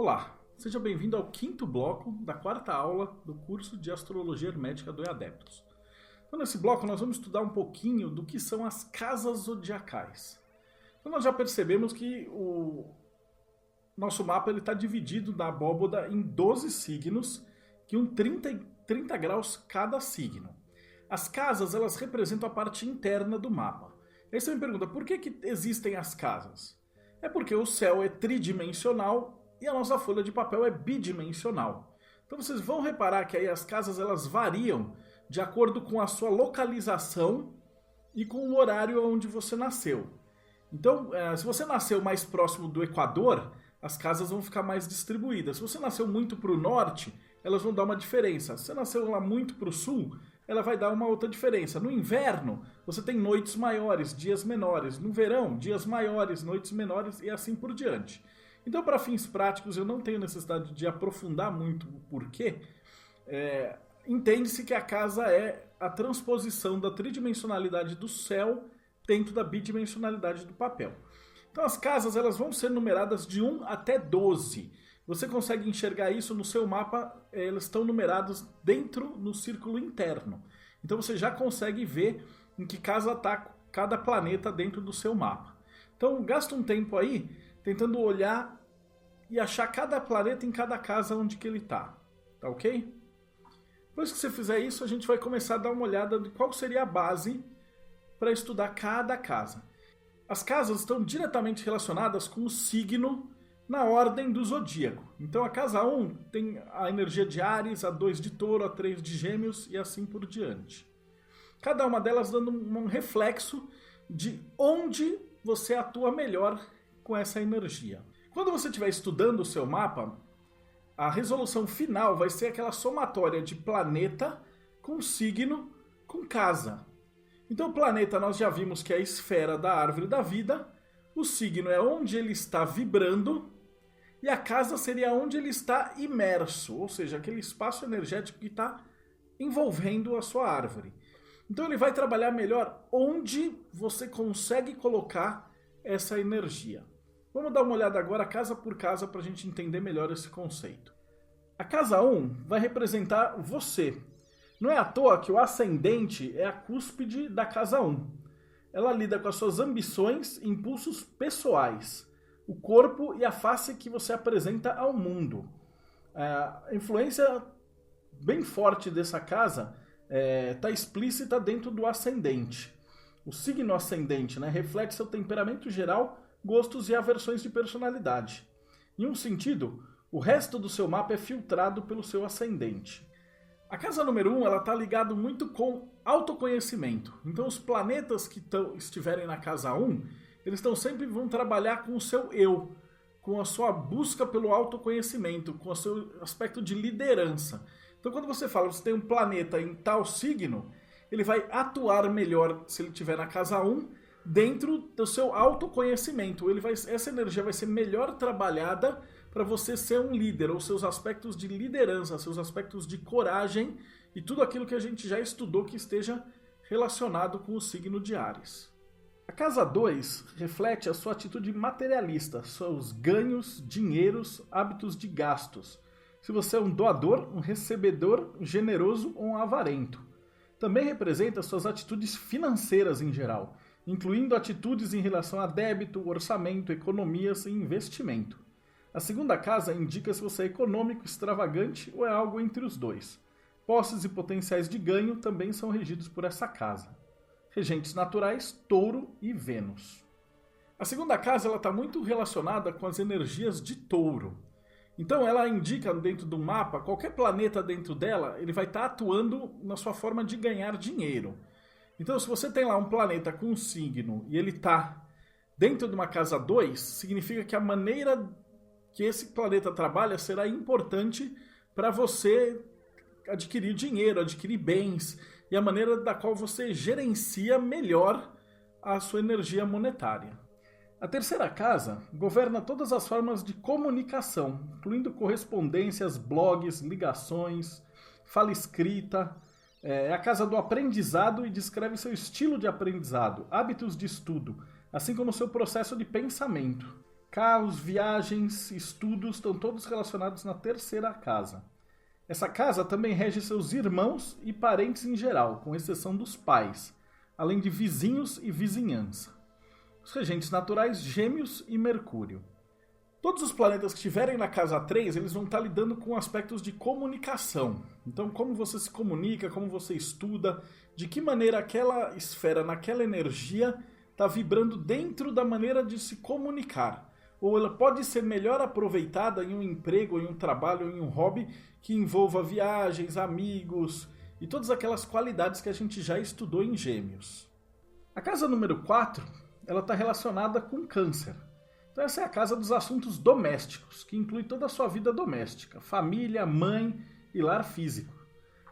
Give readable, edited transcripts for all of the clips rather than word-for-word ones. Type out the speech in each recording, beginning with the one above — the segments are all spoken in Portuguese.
Olá, seja bem-vindo ao quinto bloco da quarta aula do curso de Astrologia Hermética do EADeptos. Então, nesse bloco nós vamos estudar um pouquinho do que são as casas zodiacais. Então, nós já percebemos que o nosso mapa está dividido na abóboda em 12 signos, que 30 graus cada signo. As casas, elas representam a parte interna do mapa. Aí você me pergunta, por que existem as casas? É porque o céu é tridimensional e a nossa folha de papel é bidimensional. Então vocês vão reparar que aí as casas elas variam de acordo com a sua localização e com o horário onde você nasceu. Então, se você nasceu mais próximo do Equador, as casas vão ficar mais distribuídas. Se você nasceu muito para o norte, elas vão dar uma diferença. Se você nasceu lá muito para o sul, ela vai dar uma outra diferença. No inverno, você tem noites maiores, dias menores. No verão, dias maiores, noites menores e assim por diante. Então, para fins práticos, eu não tenho necessidade de aprofundar muito o porquê. Entende-se que a casa é a transposição da tridimensionalidade do céu dentro da bidimensionalidade do papel. Então, as casas elas vão ser numeradas de 1 até 12. Você consegue enxergar isso no seu mapa, elas estão numeradas dentro no círculo interno. Então você já consegue ver em que casa está cada planeta dentro do seu mapa. Então gasta um tempo aí tentando olhar e achar cada planeta em cada casa onde que ele está. Tá ok? Depois que você fizer isso, a gente vai começar a dar uma olhada de qual seria a base para estudar cada casa. As casas estão diretamente relacionadas com o signo na ordem do zodíaco. Então a casa 1 tem a energia de Áries, a 2 de Touro, a 3 de Gêmeos e assim por diante. Cada uma delas dando um reflexo de onde você atua melhor com essa energia. Quando você estiver estudando o seu mapa, a resolução final vai ser aquela somatória de planeta com signo com casa. Então o planeta nós já vimos que é a esfera da árvore da vida, o signo é onde ele está vibrando, e a casa seria onde ele está imerso, ou seja, aquele espaço energético que está envolvendo a sua árvore. Então ele vai trabalhar melhor onde você consegue colocar essa energia. Vamos dar uma olhada agora casa por casa para a gente entender melhor esse conceito. A casa 1 vai representar você. Não é à toa que o ascendente é a cúspide da casa 1. Ela lida com as suas ambições e impulsos pessoais, o corpo e a face que você apresenta ao mundo. A influência bem forte dessa casa está explícita dentro do ascendente. O signo ascendente, reflete seu temperamento geral, gostos e aversões de personalidade. Em um sentido, o resto do seu mapa é filtrado pelo seu ascendente. A casa número 1 está ligada muito com autoconhecimento. Então os planetas que estiverem na casa 1, eles sempre vão trabalhar com o seu eu, com a sua busca pelo autoconhecimento, com o seu aspecto de liderança. Então quando você fala que você tem um planeta em tal signo, ele vai atuar melhor se ele estiver na casa 1, dentro do seu autoconhecimento. Essa energia vai ser melhor trabalhada para você ser um líder, ou seus aspectos de liderança, seus aspectos de coragem e tudo aquilo que a gente já estudou que esteja relacionado com o signo de Áries. A casa 2 reflete a sua atitude materialista, seus ganhos, dinheiros, hábitos de gastos. Se você é um doador, um recebedor, um generoso ou um avarento. Também representa suas atitudes financeiras em geral, incluindo atitudes em relação a débito, orçamento, economias e investimento. A segunda casa indica se você é econômico, extravagante ou é algo entre os dois. Posses e potenciais de ganho também são regidos por essa casa. Regentes naturais, Touro e Vênus. A segunda casa está muito relacionada com as energias de Touro. Então ela indica dentro do mapa, qualquer planeta dentro dela, ele vai estar atuando na sua forma de ganhar dinheiro. Então se você tem lá um planeta com um signo e ele está dentro de uma casa 2, significa que a maneira que esse planeta trabalha será importante para você adquirir dinheiro, adquirir bens e a maneira da qual você gerencia melhor a sua energia monetária. A terceira casa governa todas as formas de comunicação, incluindo correspondências, blogs, ligações, fala escrita. É a casa do aprendizado e descreve seu estilo de aprendizado, hábitos de estudo, assim como seu processo de pensamento. Carros, viagens, estudos estão todos relacionados na terceira casa. Essa casa também rege seus irmãos e parentes em geral, com exceção dos pais, além de vizinhos e vizinhança. Os regentes naturais, Gêmeos e Mercúrio. Todos os planetas que estiverem na casa 3, eles vão estar lidando com aspectos de comunicação. Então, como você se comunica, como você estuda, de que maneira aquela esfera, naquela energia, está vibrando dentro da maneira de se comunicar. Ou ela pode ser melhor aproveitada em um emprego, em um trabalho, em um hobby que envolva viagens, amigos e todas aquelas qualidades que a gente já estudou em Gêmeos. A casa número 4, ela está relacionada com Câncer. Então essa é a casa dos assuntos domésticos, que inclui toda a sua vida doméstica, família, mãe e lar físico.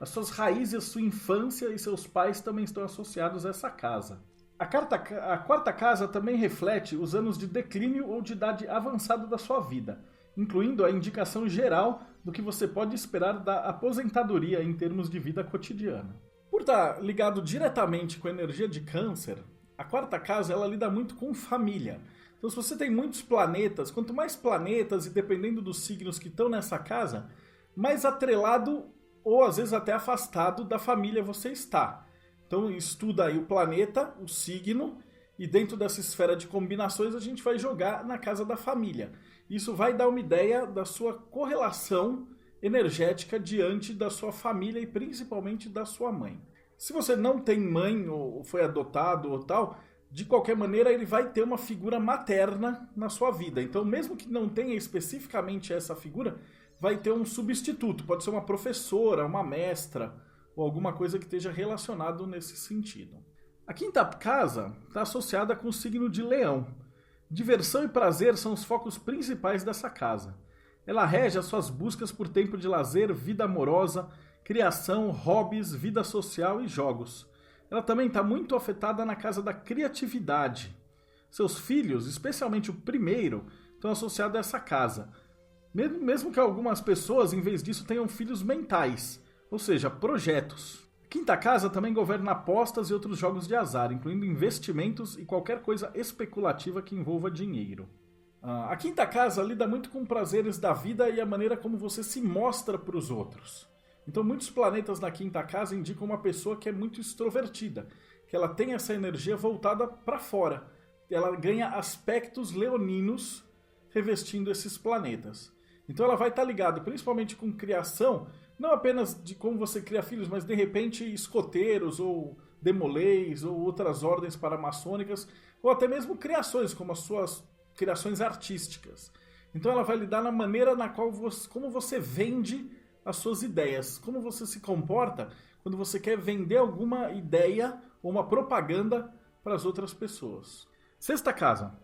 As suas raízes, a sua infância e seus pais também estão associados a essa casa. A quarta casa também reflete os anos de declínio ou de idade avançada da sua vida, incluindo a indicação geral do que você pode esperar da aposentadoria em termos de vida cotidiana. Por estar ligado diretamente com a energia de Câncer, a quarta casa ela lida muito com família. Então se você tem muitos planetas, quanto mais planetas e dependendo dos signos que estão nessa casa, mais atrelado ou às vezes até afastado da família você está. Então estuda aí o planeta, o signo, e dentro dessa esfera de combinações a gente vai jogar na casa da família. Isso vai dar uma ideia da sua correlação energética diante da sua família e principalmente da sua mãe. Se você não tem mãe ou foi adotado ou tal, de qualquer maneira ele vai ter uma figura materna na sua vida. Então mesmo que não tenha especificamente essa figura, vai ter um substituto. Pode ser uma professora, uma mestra, ou alguma coisa que esteja relacionado nesse sentido. A quinta casa está associada com o signo de Leão. Diversão e prazer são os focos principais dessa casa. Ela rege as suas buscas por tempo de lazer, vida amorosa, criação, hobbies, vida social e jogos. Ela também está muito afetada na casa da criatividade. Seus filhos, especialmente o primeiro, estão associados a essa casa. Mesmo que algumas pessoas, em vez disso, tenham filhos mentais, ou seja, projetos. A quinta casa também governa apostas e outros jogos de azar, incluindo investimentos e qualquer coisa especulativa que envolva dinheiro. A quinta casa lida muito com prazeres da vida e a maneira como você se mostra para os outros. Então muitos planetas na quinta casa indicam uma pessoa que é muito extrovertida, que ela tem essa energia voltada para fora. Ela ganha aspectos leoninos revestindo esses planetas. Então ela vai estar ligada principalmente com criação, não apenas de como você cria filhos, mas de repente escoteiros ou demolês ou outras ordens paramaçônicas, ou até mesmo criações, como as suas criações artísticas. Então ela vai lidar na maneira na qual como você vende as suas ideias, como você se comporta quando você quer vender alguma ideia ou uma propaganda para as outras pessoas. Sexta casa.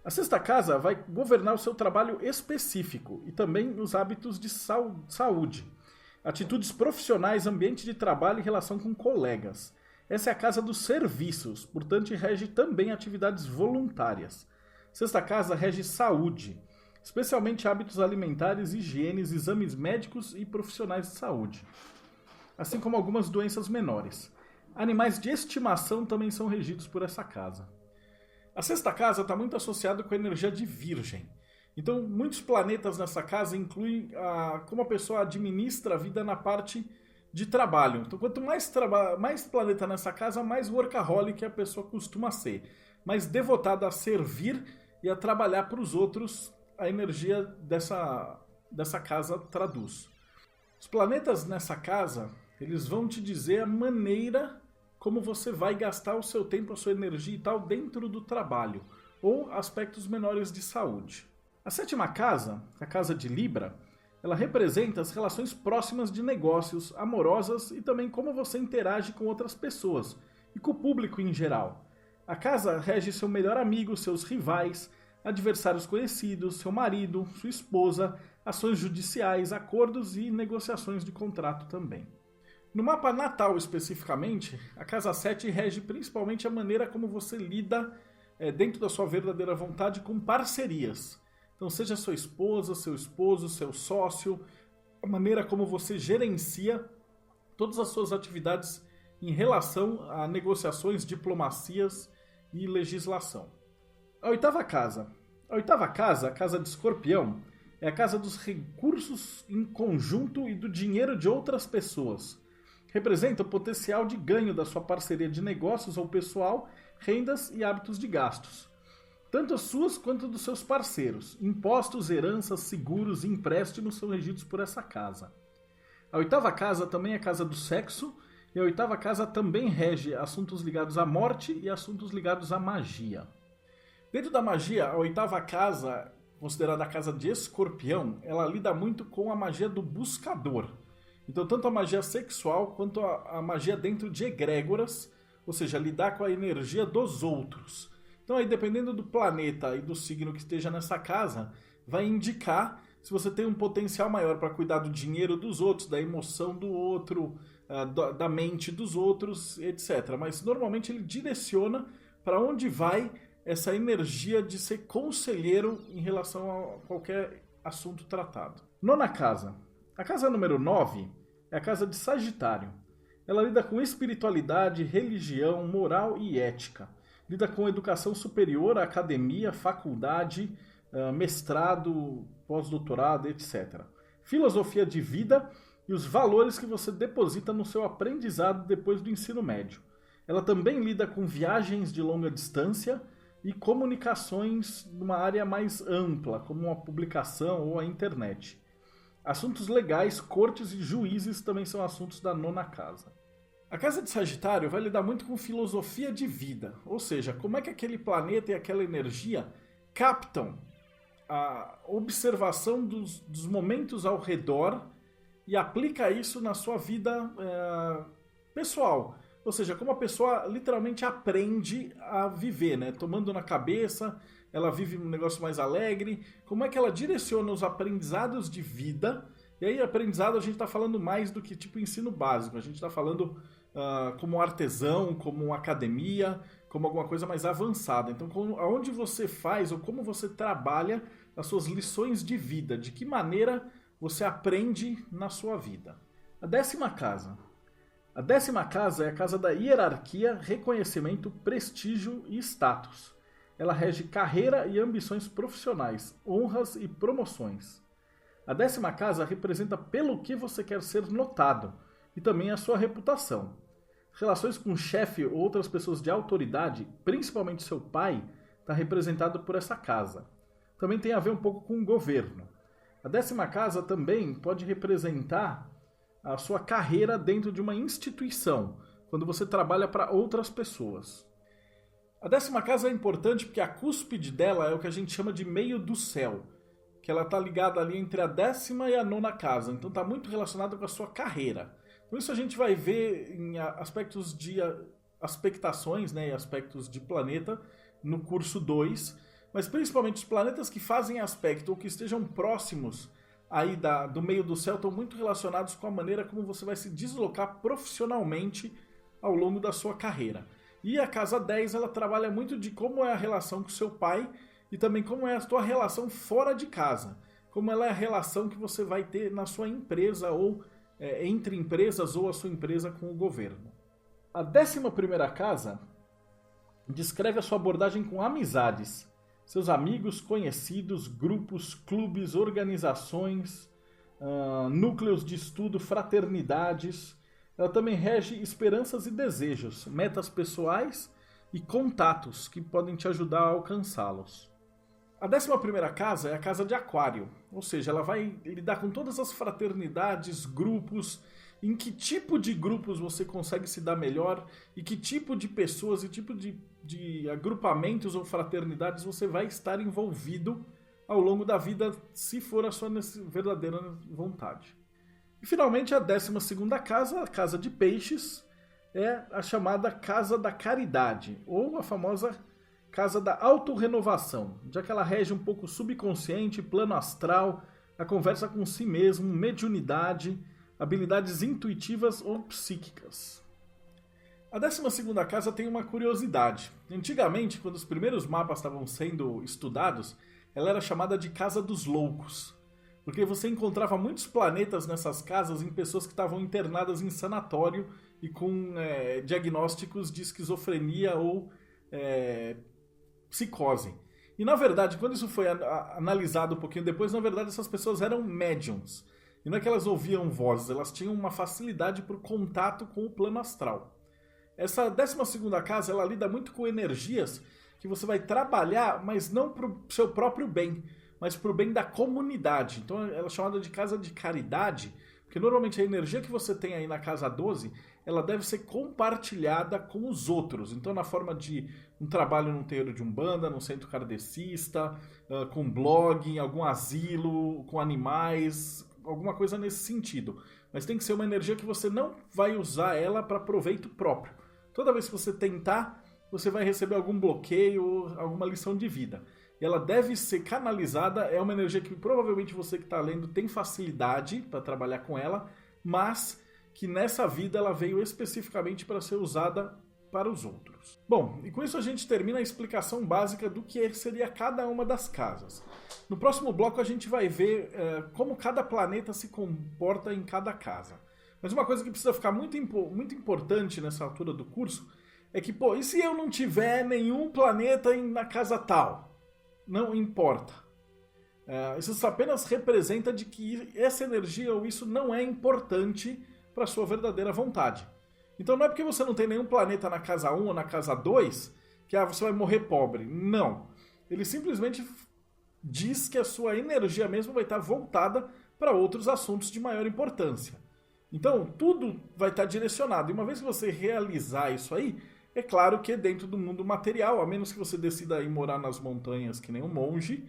A sexta casa vai governar o seu trabalho específico e também os hábitos de saúde, atitudes profissionais, ambiente de trabalho e relação com colegas. Essa é a casa dos serviços, portanto rege também atividades voluntárias. Sexta casa rege saúde, especialmente hábitos alimentares, higienes, exames médicos e profissionais de saúde, assim como algumas doenças menores. Animais de estimação também são regidos por essa casa. A sexta casa está muito associada com a energia de Virgem. Então, muitos planetas nessa casa incluem como a pessoa administra a vida na parte de trabalho. Então, quanto mais planeta nessa casa, mais workaholic a pessoa costuma ser. Mais devotada a servir e a trabalhar para os outros, a energia dessa casa traduz. Os planetas nessa casa, eles vão te dizer a maneira como você vai gastar o seu tempo, a sua energia e tal dentro do trabalho, ou aspectos menores de saúde. A sétima casa, a casa de Libra, ela representa as relações próximas de negócios, amorosas e também como você interage com outras pessoas e com o público em geral. A casa rege seu melhor amigo, seus rivais, adversários conhecidos, seu marido, sua esposa, ações judiciais, acordos e negociações de contrato também. No mapa natal especificamente, a casa 7 rege principalmente a maneira como você lida dentro da sua verdadeira vontade com parcerias. Então seja sua esposa, seu esposo, seu sócio, a maneira como você gerencia todas as suas atividades em relação a negociações, diplomacias e legislação. A oitava casa, A oitava casa, a casa de Escorpião, é a casa dos recursos em conjunto e do dinheiro de outras pessoas. Representa o potencial de ganho da sua parceria de negócios ou pessoal, rendas e hábitos de gastos. Tanto as suas quanto dos seus parceiros. Impostos, heranças, seguros e empréstimos são regidos por essa casa. A oitava casa também é a casa do sexo, e a oitava casa também rege assuntos ligados à morte e assuntos ligados à magia. Dentro da magia, a oitava casa, considerada a casa de Escorpião, ela lida muito com a magia do buscador. Então, tanto a magia sexual quanto a magia dentro de egrégoras, ou seja, lidar com a energia dos outros. Então, aí, dependendo do planeta e do signo que esteja nessa casa, vai indicar se você tem um potencial maior para cuidar do dinheiro dos outros, da emoção do outro, da mente dos outros, etc. Mas, normalmente, ele direciona para onde vai essa energia de ser conselheiro em relação a qualquer assunto tratado. Nona casa. A casa número 9 é a casa de Sagitário. Ela lida com espiritualidade, religião, moral e ética. Lida com educação superior, academia, faculdade, mestrado, pós-doutorado, etc. Filosofia de vida e os valores que você deposita no seu aprendizado depois do ensino médio. Ela também lida com viagens de longa distância e comunicações numa área mais ampla, como uma publicação ou a internet. Assuntos legais, cortes e juízes também são assuntos da nona casa. A casa de Sagitário vai lidar muito com filosofia de vida, ou seja, como é que aquele planeta e aquela energia captam a observação dos momentos ao redor e aplica isso na sua vida pessoal. Ou seja, como a pessoa literalmente aprende a viver, né? Tomando na cabeça, ela vive um negócio mais alegre. Como é que ela direciona os aprendizados de vida? E aí, aprendizado, a gente está falando mais do que tipo ensino básico. A gente está falando como artesão, como academia, como alguma coisa mais avançada. Então, aonde você faz ou como você trabalha as suas lições de vida, de que maneira você aprende na sua vida. A décima casa. A décima casa é a casa da hierarquia, reconhecimento, prestígio e status. Ela rege carreira e ambições profissionais, honras e promoções. A décima casa representa pelo que você quer ser notado e também a sua reputação. Relações com o chefe ou outras pessoas de autoridade, principalmente seu pai, está representado por essa casa. Também tem a ver um pouco com o governo. A décima casa também pode representar a sua carreira dentro de uma instituição, quando você trabalha para outras pessoas. A décima casa é importante porque a cúspide dela é o que a gente chama de meio do céu, que ela está ligada ali entre a décima e a nona casa, então está muito relacionada com a sua carreira. Então isso a gente vai ver em aspectos de aspectações, né, e aspectos de planeta no curso 2, mas principalmente os planetas que fazem aspecto ou que estejam próximos aí do meio do céu estão muito relacionados com a maneira como você vai se deslocar profissionalmente ao longo da sua carreira. E a casa 10, ela trabalha muito de como é a relação com seu pai e também como é a sua relação fora de casa. Como ela é a relação que você vai ter na sua empresa ou entre empresas ou a sua empresa com o governo. A 11ª casa descreve a sua abordagem com amizades. Seus amigos, conhecidos, grupos, clubes, organizações, núcleos de estudo, fraternidades. Ela também rege esperanças e desejos, metas pessoais e contatos que podem te ajudar a alcançá-los. A 11ª casa é a casa de Aquário, ou seja, ela vai lidar com todas as fraternidades, grupos, em que tipo de grupos você consegue se dar melhor e que tipo de pessoas e tipo de agrupamentos ou fraternidades você vai estar envolvido ao longo da vida, se for a sua verdadeira vontade. E finalmente a 12ª casa, a casa de Peixes, é a chamada casa da caridade, ou a famosa casa da autorrenovação, já que ela rege um pouco o subconsciente, plano astral, a conversa com si mesmo, mediunidade, habilidades intuitivas ou psíquicas. A 12ª casa tem uma curiosidade. Antigamente, quando os primeiros mapas estavam sendo estudados, ela era chamada de Casa dos Loucos, porque você encontrava muitos planetas nessas casas em pessoas que estavam internadas em sanatório e com diagnósticos de esquizofrenia ou psicose. E na verdade, quando isso foi analisado um pouquinho depois, na verdade essas pessoas eram médiums. E não é que elas ouviam vozes, elas tinham uma facilidade para o contato com o plano astral. Essa 12ª casa, ela lida muito com energias que você vai trabalhar, mas não para o seu próprio bem, mas para o bem da comunidade. Então ela é chamada de casa de caridade, porque normalmente a energia que você tem aí na casa 12, ela deve ser compartilhada com os outros. Então na forma de um trabalho num terreiro de umbanda, num centro kardecista, com blog, em algum asilo, com animais, alguma coisa nesse sentido. Mas tem que ser uma energia que você não vai usar ela para proveito próprio. Toda vez que você tentar, você vai receber algum bloqueio, alguma lição de vida. E ela deve ser canalizada, é uma energia que provavelmente você que está lendo tem facilidade para trabalhar com ela, mas que nessa vida ela veio especificamente para ser usada para os outros. Bom, e com isso a gente termina a explicação básica do que seria cada uma das casas. No próximo bloco a gente vai ver como cada planeta se comporta em cada casa. Mas uma coisa que precisa ficar muito importante nessa altura do curso é que, e se eu não tiver nenhum planeta na casa tal? Não importa. Isso apenas representa de que essa energia ou isso não é importante para a sua verdadeira vontade. Então não é porque você não tem nenhum planeta na casa 1 ou na casa 2 que você vai morrer pobre. Não. Ele simplesmente diz que a sua energia mesmo vai estar voltada para outros assuntos de maior importância. Então tudo vai estar direcionado. E uma vez que você realizar isso aí, é claro que dentro do mundo material, a menos que você decida ir morar nas montanhas que nem um monge,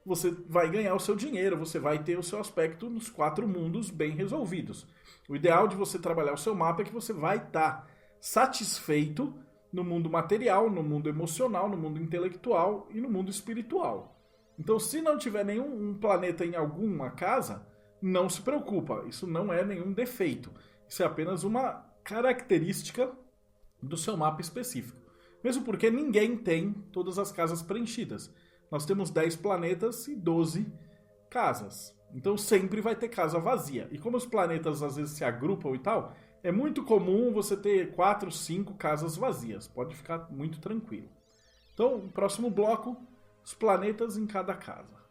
você vai ganhar o seu dinheiro, você vai ter o seu aspecto nos 4 mundos bem resolvidos. O ideal de você trabalhar o seu mapa é que você vai estar satisfeito no mundo material, no mundo emocional, no mundo intelectual e no mundo espiritual. Então, se não tiver nenhum planeta em alguma casa, não se preocupa, isso não é nenhum defeito. Isso é apenas uma característica do seu mapa específico. Mesmo porque ninguém tem todas as casas preenchidas. Nós temos 10 planetas e 12 casas. Então sempre vai ter casa vazia. E como os planetas às vezes se agrupam e tal, é muito comum você ter 4, 5 casas vazias. Pode ficar muito tranquilo. Então, no próximo bloco, os planetas em cada casa.